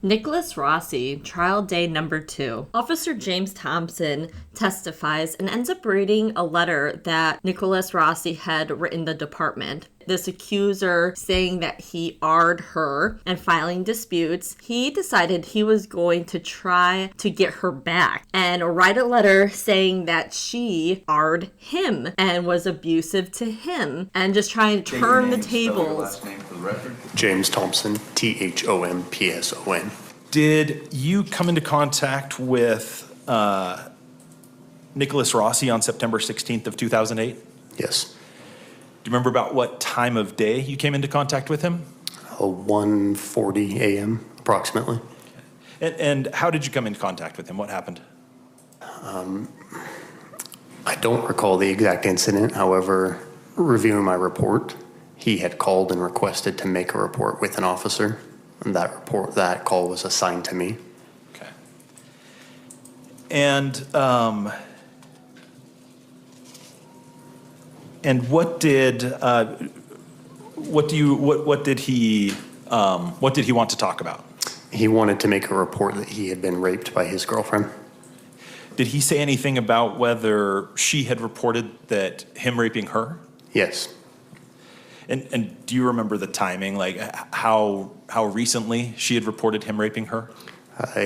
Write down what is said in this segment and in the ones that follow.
Nicholas Rossi, trial day number 2. Officer James Thompson testifies and ends up reading a letter that Nicholas Rossi had written the department. This accuser saying that he arred her and filing disputes. He decided he was going to try to get her back and write a letter saying that she arred him and was abusive to him and just trying to turn the tables. James Thompson, Thompson. Did you come into contact with Nicholas Rossi on September 16th of 2008? Yes. Do you remember about what time of day you came into contact with him? 1:40 a.m. approximately. And how did you come into contact with him? What happened? I don't recall the exact incident. However, reviewing my report, he had called and requested to make a report with an officer. And that call was assigned to me. Okay. And what did he want to talk about? He wanted to make a report that he had been raped by his girlfriend. Did he say anything about whether she had reported that him raping her? Yes. And do you remember the timing, like how recently she had reported him raping her?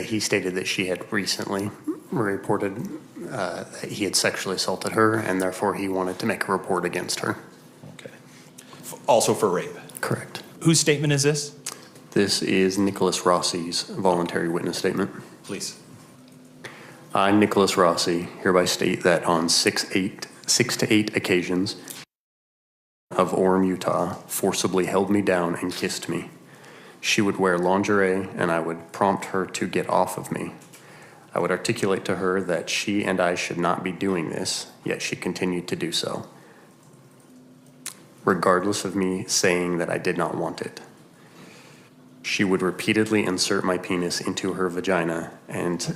He stated that she had recently reported that he had sexually assaulted her, and therefore he wanted to make a report against her. Okay. Also for rape? Correct. Whose statement is this? This is Nicholas Rossi's voluntary witness statement. Please. I, Nicholas Rossi, hereby state that on 6 to 8 occasions of Orem, Utah, forcibly held me down and kissed me. She would wear lingerie, and I would prompt her to get off of me. I would articulate to her that she and I should not be doing this, yet she continued to do so, regardless of me saying that I did not want it. She would repeatedly insert my penis into her vagina, and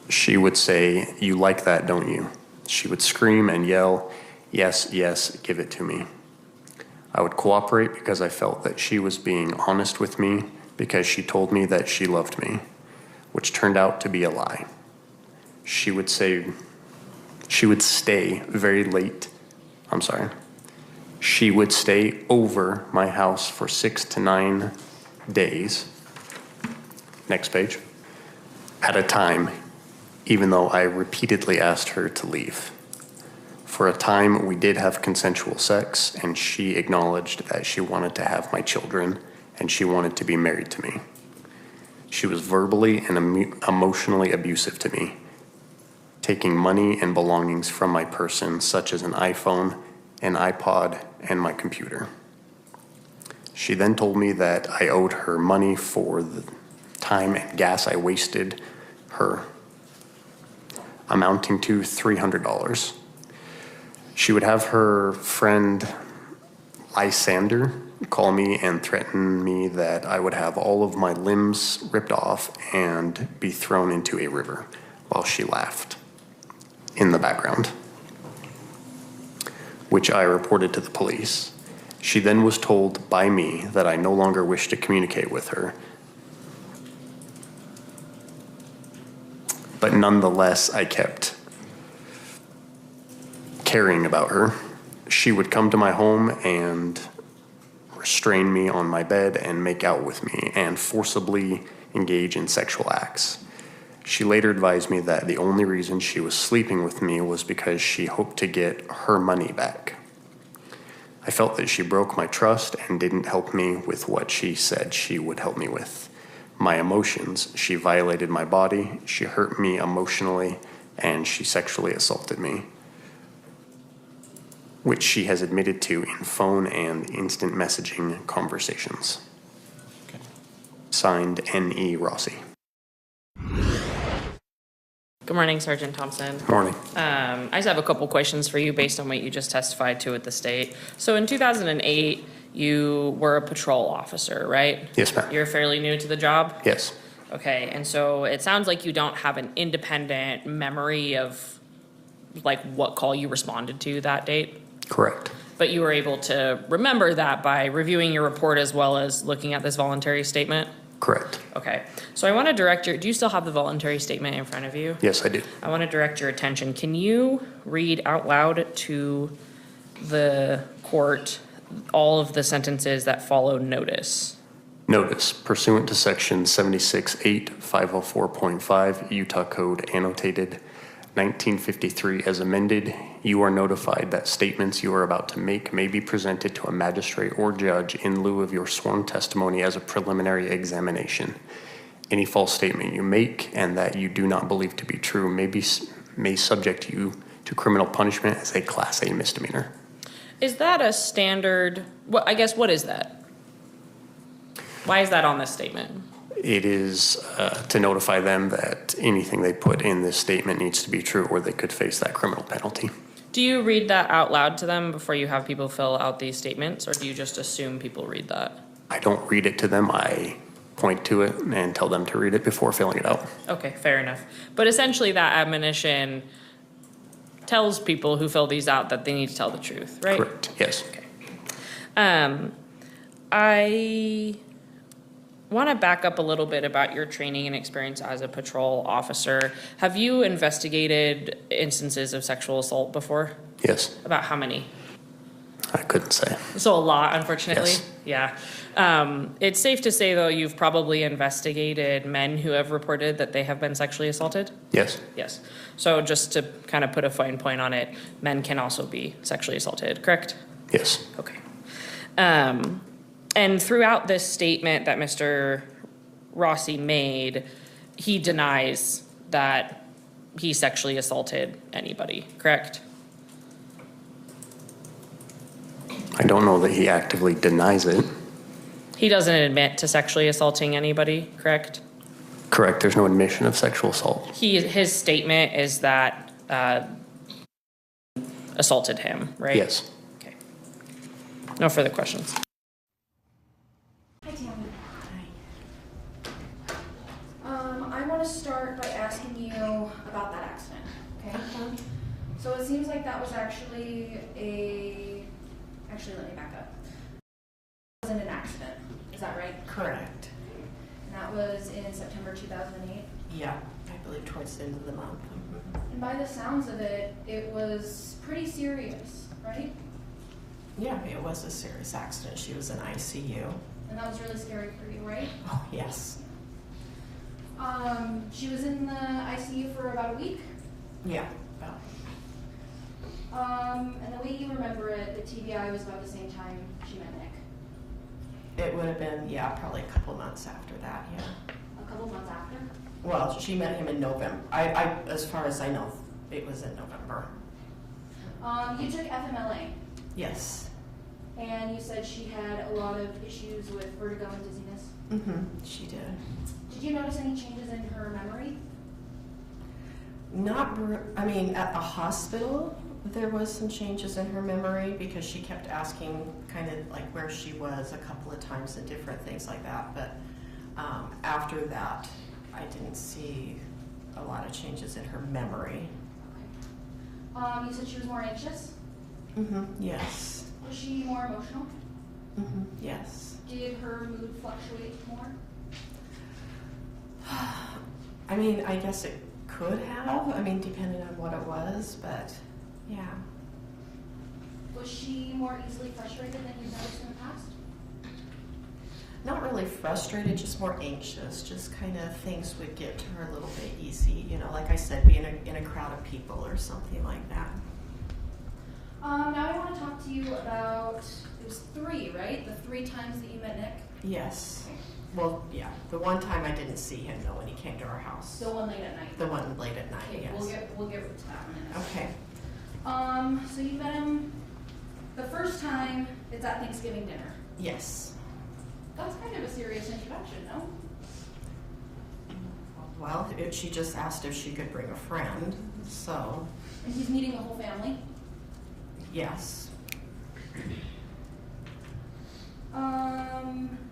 she would say, "You like that, don't you?" She would scream and yell, "Yes, yes, give it to me." I would cooperate because I felt that she was being honest with me because she told me that she loved me, which turned out to be a lie. She would stay very late. She would stay over my house for 6 to 9 days. Next page. At a time, even though I repeatedly asked her to leave. For a time, we did have consensual sex, and she acknowledged that she wanted to have my children, and she wanted to be married to me. She was verbally and emotionally abusive to me, taking money and belongings from my person, such as an iPhone, an iPod, and my computer. She then told me that I owed her money for the time and gas I wasted her, amounting to $300. She would have her friend Lysander call me and threaten me that I would have all of my limbs ripped off and be thrown into a river while she laughed in the background, which I reported to the police. She then was told by me that I no longer wished to communicate with her, but nonetheless I kept caring about her. She would come to my home and restrain me on my bed and make out with me and forcibly engage in sexual acts. She later advised me that the only reason she was sleeping with me was because she hoped to get her money back. I felt that she broke my trust and didn't help me with what she said she would help me with. My emotions, she violated my body, she hurt me emotionally, and she sexually assaulted me, which she has admitted to in phone and instant messaging conversations. Okay. Signed, N.E. Rossi. Good morning, Sergeant Thompson. Morning. I just have a couple questions for you based on what you just testified to at the state. So in 2008, you were a patrol officer, right? Yes, ma'am. You're fairly new to the job? Yes. Okay, and so it sounds like you don't have an independent memory of like what call you responded to that date? Correct. But you were able to remember that by reviewing your report as well as looking at this voluntary statement? Correct. Okay, so I want to direct do you still have the voluntary statement in front of you? Yes, I do. I want to direct your attention. Can you read out loud to the court all of the sentences that follow notice? Notice, pursuant to section 76.8.504.5 Utah Code annotated 1953 as amended, you are notified that statements you are about to make may be presented to a magistrate or judge in lieu of your sworn testimony as a preliminary examination. Any false statement you make and that you do not believe to be true may subject you to criminal punishment as a Class A misdemeanor. Is that a standard, what is that? Why is that on this statement? It is to notify them that anything they put in this statement needs to be true or they could face that criminal penalty. Do you read that out loud to them before you have people fill out these statements, or do you just assume people read that? I don't read it to them. I point to it and tell them to read it before filling it out. Okay, fair enough. But essentially that admonition tells people who fill these out that they need to tell the truth, right? Correct, yes. Okay. I want to back up a little bit about your training and experience as a patrol officer. Have you investigated instances of sexual assault before? Yes. About how many? I couldn't say. So a lot, unfortunately. Yes. Yeah. It's safe to say, though, you've probably investigated men who have reported that they have been sexually assaulted? Yes. Yes. So just to kind of put a fine point on it, men can also be sexually assaulted, correct? Yes. Okay. And throughout this statement that Mr. Rossi made, he denies that he sexually assaulted anybody, correct? I don't know that he actively denies it. He doesn't admit to sexually assaulting anybody, correct? Correct. There's no admission of sexual assault. His statement is that assaulted him, right? Yes. Okay. No further questions. Hi, Tammy. I want to start by asking you about that accident, okay? So it seems like that was actually let me back up. It wasn't an accident, is that right? Correct. And that was in September 2008? Yeah, I believe towards the end of the month. And by the sounds of it, it was pretty serious, right? Yeah, it was a serious accident. She was in ICU. And that was really scary for you, right? Oh, yes. She was in the ICU for about a week? Yeah, about. And the way you remember it, the TBI was about the same time she met Nick. It would have been, yeah, probably a couple months after that, yeah. A couple months after? Well, she met him in November. As far as I know, it was in November. You took FMLA, Yes. and you said she had a lot of issues with vertigo and dizziness. She did. Did you notice any changes in her memory? At the hospital, there was some changes in her memory because she kept asking kind of like where she was a couple of times and different things like that. But after that, I didn't see a lot of changes in her memory. Okay. You said she was more anxious. Yes. Was she more emotional? Yes. Did her mood fluctuate more? I guess it could have. Depending on what it was, but yeah. Was she more easily frustrated than you've noticed in the past? Not really frustrated, just more anxious. Just kind of things would get to her a little bit easy. Like I said, being in a crowd of people or something like that. Now I want to talk to you about, it was 3, right? The 3 times that you met Nick? Yes. Well, yeah. The one time I didn't see him though when he came to our house. The one late at night? The one late at night, Okay, yes. we'll get to that one in a minute. Okay. So you met him the first time, it's at Thanksgiving dinner. Yes. That's kind of a serious introduction, no? Well, she just asked if she could bring a friend, so And he's meeting the whole family? yes.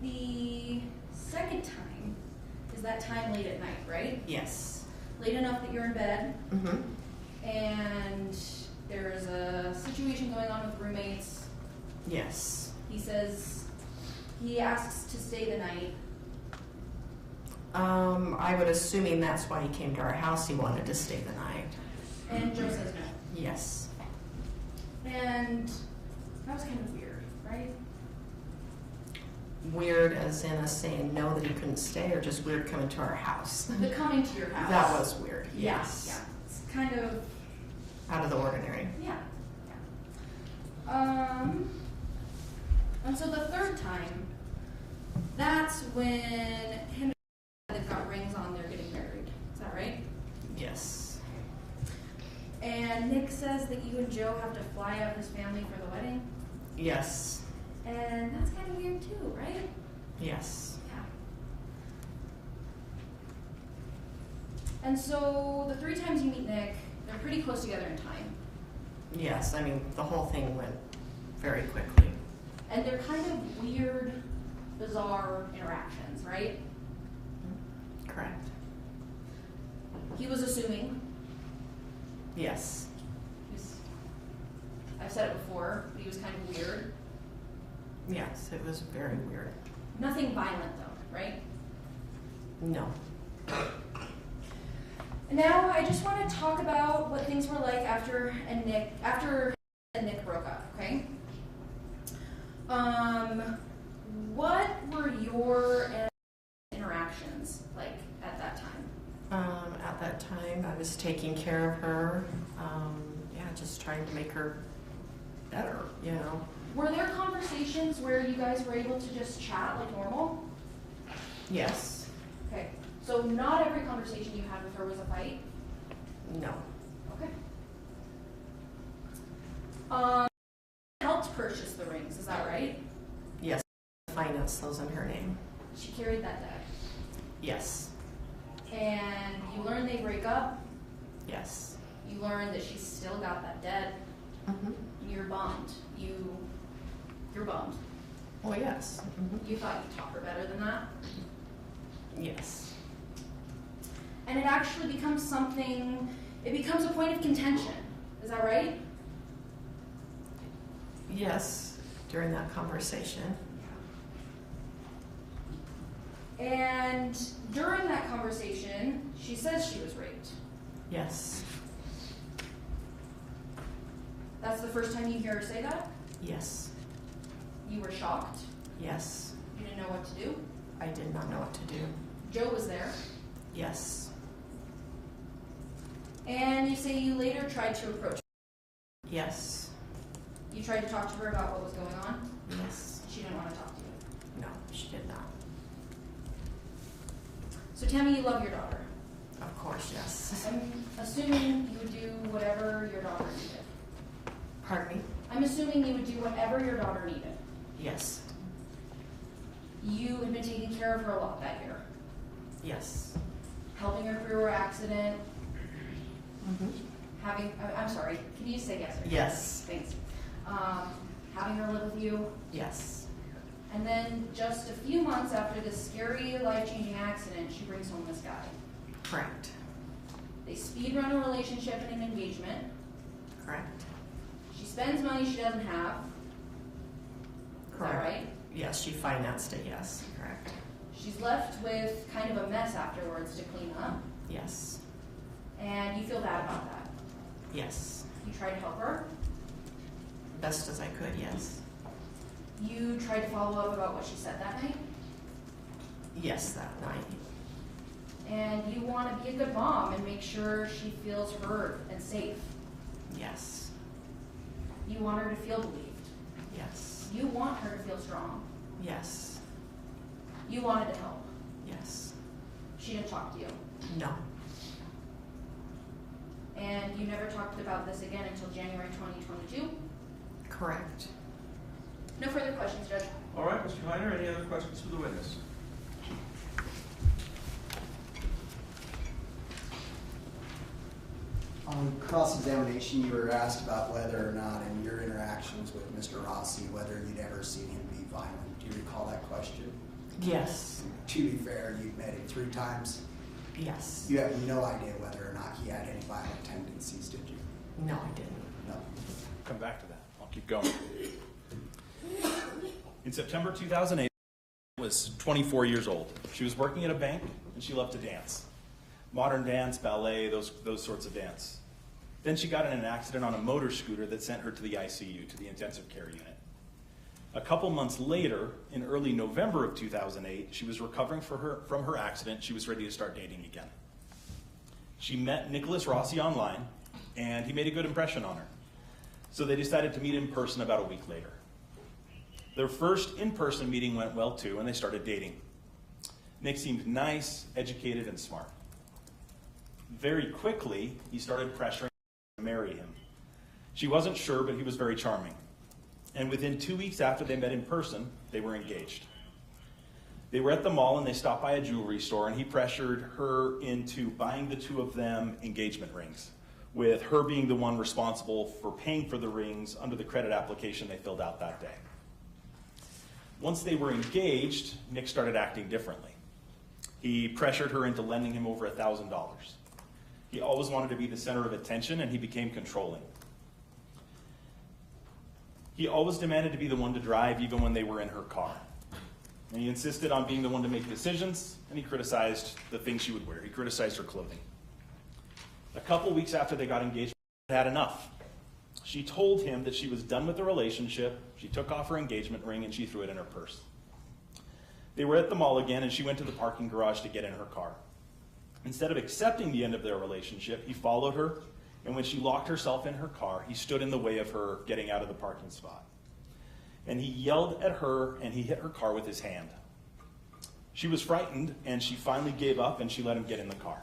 The second time is that time late at night, right? Yes. Late enough that you're in bed, Mm-hmm. and there's a situation going on with roommates. Yes. He asks to stay the night. I would assuming that's why he came to our house. He wanted to stay the night. And Joe says no. Yes. And that was kind of weird, right? Weird as in us saying no that he couldn't stay, or just weird coming to our house? The coming to your house. That was weird. Yeah, Yes. yeah. It's kind of, Out of the ordinary. yeah. And so the third time, that's when him and they've got rings on, they're getting married. Is that right? Yes. And Nick says that you and Joe have to fly out his family for the wedding. Yes. And that's kind of weird too, right? Yes. Yeah. And so the 3 times you meet Nick, they're pretty close together in time. Yes. I mean, the whole thing went very quickly. And they're kind of weird, bizarre interactions, right? Correct. He was assuming. Yes. I've said it before, but he was kind of weird. Yes, it was very weird. Nothing violent though, right? No. And now I just want to talk about what things were like after Nick broke up, okay? What were your interactions like at that time? At that time, I was taking care of her. Yeah, just trying to make her better, you know. Were there conversations where you guys were able to just chat like normal? Yes. Okay, so not every conversation you had with her was a fight? No. Okay. Helped purchase the rings, is that right? Yes. Finance those in her name. She carried that debt. Yes. And you learned they break up. Yes. You learned that she's still got that debt. Mm-hmm. You're bummed. You're bummed. Well, yes. Mm-hmm. You thought you taught her better than that. Yes. And it actually becomes it becomes a point of contention. Is that right? Yes. During that conversation. And during that conversation, she says she was raped. Yes. That's the first time you hear her say that? Yes. You were shocked? Yes. You didn't know what to do? I did not know what to do. Joe was there. Yes. And you say you later tried to approach her. Yes. You tried to talk to her about what was going on? Yes. She didn't want to talk to you. No, she did not. So Tammy, you love your daughter. Of course, yes. I'm assuming you would do whatever your daughter needed. Pardon me? I'm assuming you would do whatever your daughter needed. Yes. You had been taking care of her a lot that year. Yes. Helping her through her accident, Mm-hmm. I'm sorry, can you say yes or no? Yes. Thanks. Having her live with you. Yes. And then just a few months after this scary, life-changing accident, she brings home this guy. Correct. They speed run a relationship and an engagement. Correct. She spends money she doesn't have. Is that right? Yes, she financed it, yes. Correct. She's left with kind of a mess afterwards to clean up. Yes. And you feel bad about that. Yes. You tried to help her. Best as I could, yes. You tried to follow up about what she said that night. Yes, that night. And you want to be a good mom and make sure she feels heard and safe. Yes. You want her to feel believed. Yes. You want her to feel strong. Yes. You wanted to help. Yes. She didn't talk to you. No. And you never talked about this again until January 2022? Correct. No further questions, Judge. All right, Mr. Heiner, any other questions for the witness? On cross-examination, you were asked about whether or not in your interactions with Mr. Rossi, whether you'd ever seen him be violent. Do you recall that question? Yes. To be fair, you'd met him 3 times. Yes. You have no idea whether or not he had any violent tendencies, did you? No, I didn't. No. Come back to that. I'll keep going. In September 2008, was 24 years old. She was working at a bank, and she loved to dance. Modern dance, ballet, those sorts of dance. Then she got in an accident on a motor scooter that sent her to the ICU, to the intensive care unit. A couple months later, in early November of 2008, she was recovering from her accident. She was ready to start dating again. She met Nicholas Rossi online, and he made a good impression on her. So they decided to meet in person about a week later. Their first in-person meeting went well too, and they started dating. Nick seemed nice, educated, and smart. Very quickly, he started pressuring her to marry him. She wasn't sure, but he was very charming. And within 2 weeks after they met in person, they were engaged. They were at the mall and they stopped by a jewelry store, and he pressured her into buying the two of them engagement rings, with her being the one responsible for paying for the rings under the credit application they filled out that day. Once they were engaged, Nick started acting differently. He pressured her into lending him over $1,000. He always wanted to be the center of attention, and he became controlling. He always demanded to be the one to drive, even when they were in her car. And he insisted on being the one to make decisions, and he criticized the things she would wear. He criticized her clothing. A couple weeks after they got engaged, she had enough. She told him that she was done with the relationship. She took off her engagement ring and she threw it in her purse. They were at the mall again, and she went to the parking garage to get in her car. Instead of accepting the end of their relationship, he followed her, and when she locked herself in her car, he stood in the way of her getting out of the parking spot. And he yelled at her, and he hit her car with his hand. She was frightened, and she finally gave up, and she let him get in the car.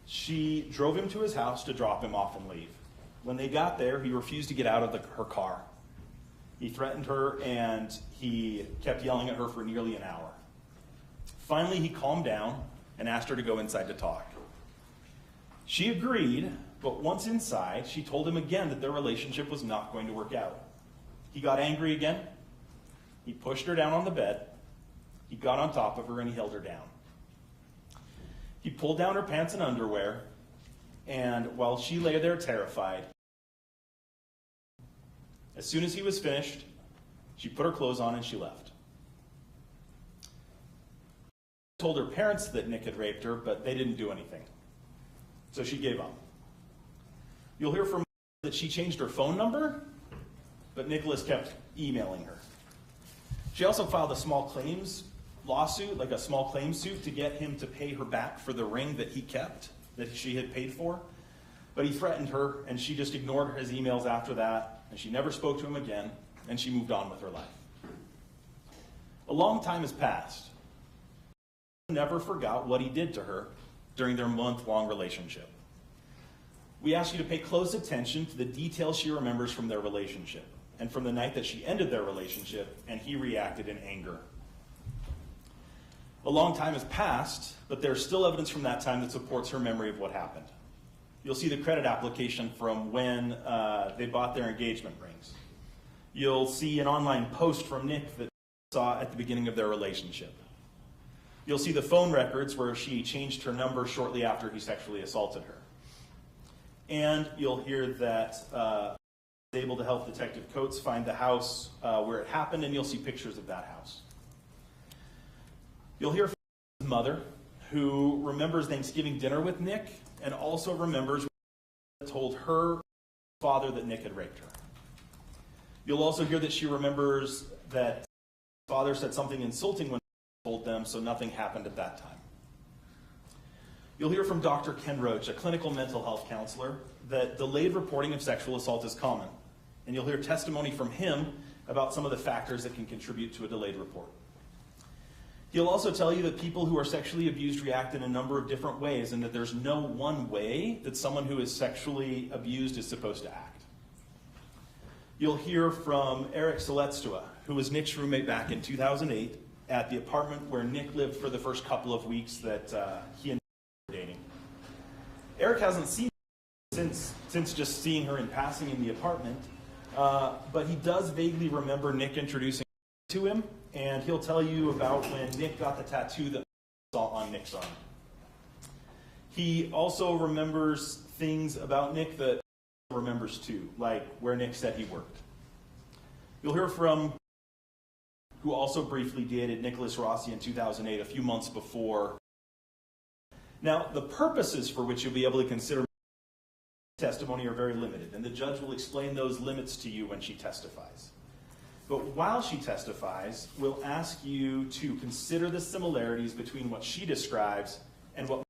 She drove him to his house to drop him off and leave. When they got there, he refused to get out of her car. He threatened her, and he kept yelling at her for nearly an hour. Finally, he calmed down and asked her to go inside to talk. She agreed, but once inside, she told him again that their relationship was not going to work out. He got angry again. He pushed her down on the bed. He got on top of her, and he held her down. He pulled down her pants and underwear, and while she lay there terrified, as soon as he was finished, she put her clothes on and she left. She told her parents that Nick had raped her, but they didn't do anything. So she gave up. You'll hear from her that she changed her phone number, but Nicholas kept emailing her. She also filed a small claims lawsuit, like a small claims suit, to get him to pay her back for the ring that he kept, that she had paid for. But he threatened her, and she just ignored his emails after that, and she never spoke to him again, and she moved on with her life. A long time has passed. She never forgot what he did to her during their month-long relationship. We ask you to pay close attention to the details she remembers from their relationship, and from the night that she ended their relationship, and he reacted in anger. A long time has passed, but there's still evidence from that time that supports her memory of what happened. You'll see the credit application from when they bought their engagement rings. You'll see an online post from Nick that she saw at the beginning of their relationship. You'll see the phone records where she changed her number shortly after he sexually assaulted her. And you'll hear that he was able to help Detective Coates find the house where it happened, and you'll see pictures of that house. You'll hear from his mother, who remembers Thanksgiving dinner with Nick, and also remembers when she told her father that Nick had raped her. You'll also hear that she remembers that his father said something insulting when he told them, so nothing happened at that time. You'll hear from Dr. Ken Roach, a clinical mental health counselor, that delayed reporting of sexual assault is common. And you'll hear testimony from him about some of the factors that can contribute to a delayed report. He'll also tell you that people who are sexually abused react in a number of different ways, and that there's no one way that someone who is sexually abused is supposed to act. You'll hear from Eric Seletstua, who was Nick's roommate back in 2008 at the apartment where Nick lived for the first couple of weeks that he and Nick were dating. Eric hasn't seen her since just seeing her in passing in the apartment, but he does vaguely remember Nick introducing her to him. And he'll tell you about when Nick got the tattoo that saw on Nick's arm. He also remembers things about Nick that he remembers too, like where Nick said he worked. You'll hear from who also briefly dated Nicholas Rossi in 2008, a few months before. Now, the purposes for which you'll be able to consider testimony are very limited, and the judge will explain those limits to you when she testifies. But while she testifies, we'll ask you to consider the similarities between what she describes and what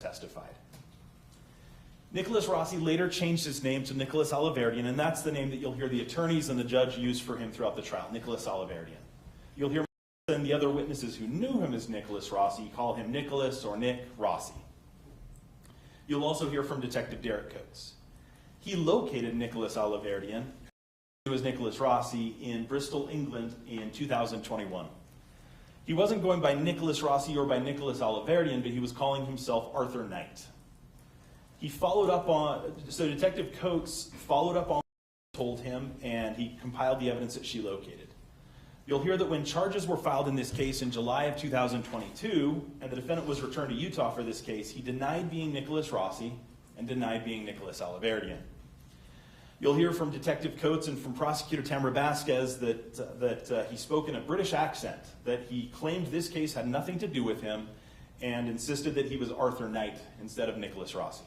testified. Nicholas Rossi later changed his name to Nicholas Alahverdian, and that's the name that you'll hear the attorneys and the judge use for him throughout the trial, Nicholas Alahverdian. You'll hear and the other witnesses who knew him as Nicholas Rossi call him Nicholas or Nick Rossi. You'll also hear from Detective Derek Coates. He located Nicholas Alahverdian, who was Nicholas Rossi, in Bristol, England in 2021. He wasn't going by Nicholas Rossi or by Nicholas Alahverdian, but he was calling himself Arthur Knight. He followed up on, so Detective Coates followed up on what she told him, and he compiled the evidence that she located. You'll hear that when charges were filed in this case in July of 2022, and the defendant was returned to Utah for this case, he denied being Nicholas Rossi and denied being Nicholas Alahverdian. You'll hear from Detective Coates and from Prosecutor Tamara Vasquez that he spoke in a British accent, that he claimed this case had nothing to do with him, and insisted that he was Arthur Knight instead of Nicholas Rossi.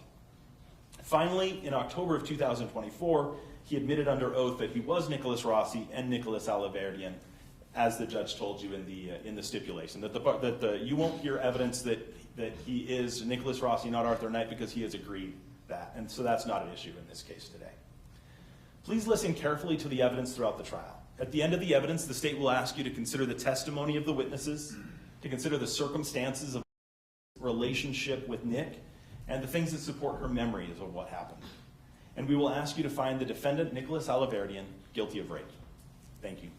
Finally, in October of 2024, he admitted under oath that he was Nicholas Rossi and Nicholas Alahverdian, as the judge told you in the stipulation. You won't hear evidence that he is Nicholas Rossi, not Arthur Knight, because he has agreed that, and so that's not an issue in this case today. Please listen carefully to the evidence throughout the trial. At the end of the evidence, the state will ask you to consider the testimony of the witnesses, to consider the circumstances of the relationship with Nick, and the things that support her memories of what happened. And we will ask you to find the defendant, Nicholas Alahverdian, guilty of rape. Thank you.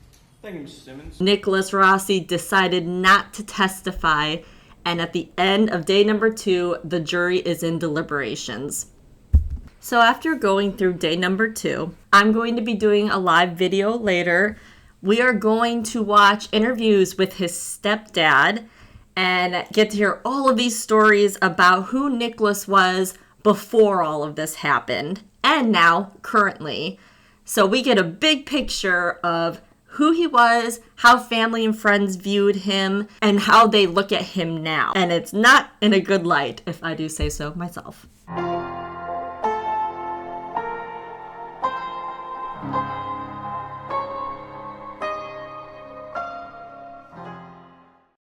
Thank you, Mr. Simmons. Nicholas Rossi decided not to testify, and at the end of day number 2, the jury is in deliberations. So after going through day number 2, I'm going to be doing a live video later. We are going to watch interviews with his stepdad and get to hear all of these stories about who Nicholas was before all of this happened and now currently. So we get a big picture of who he was, how family and friends viewed him, and how they look at him now. And it's not in a good light, if I do say so myself.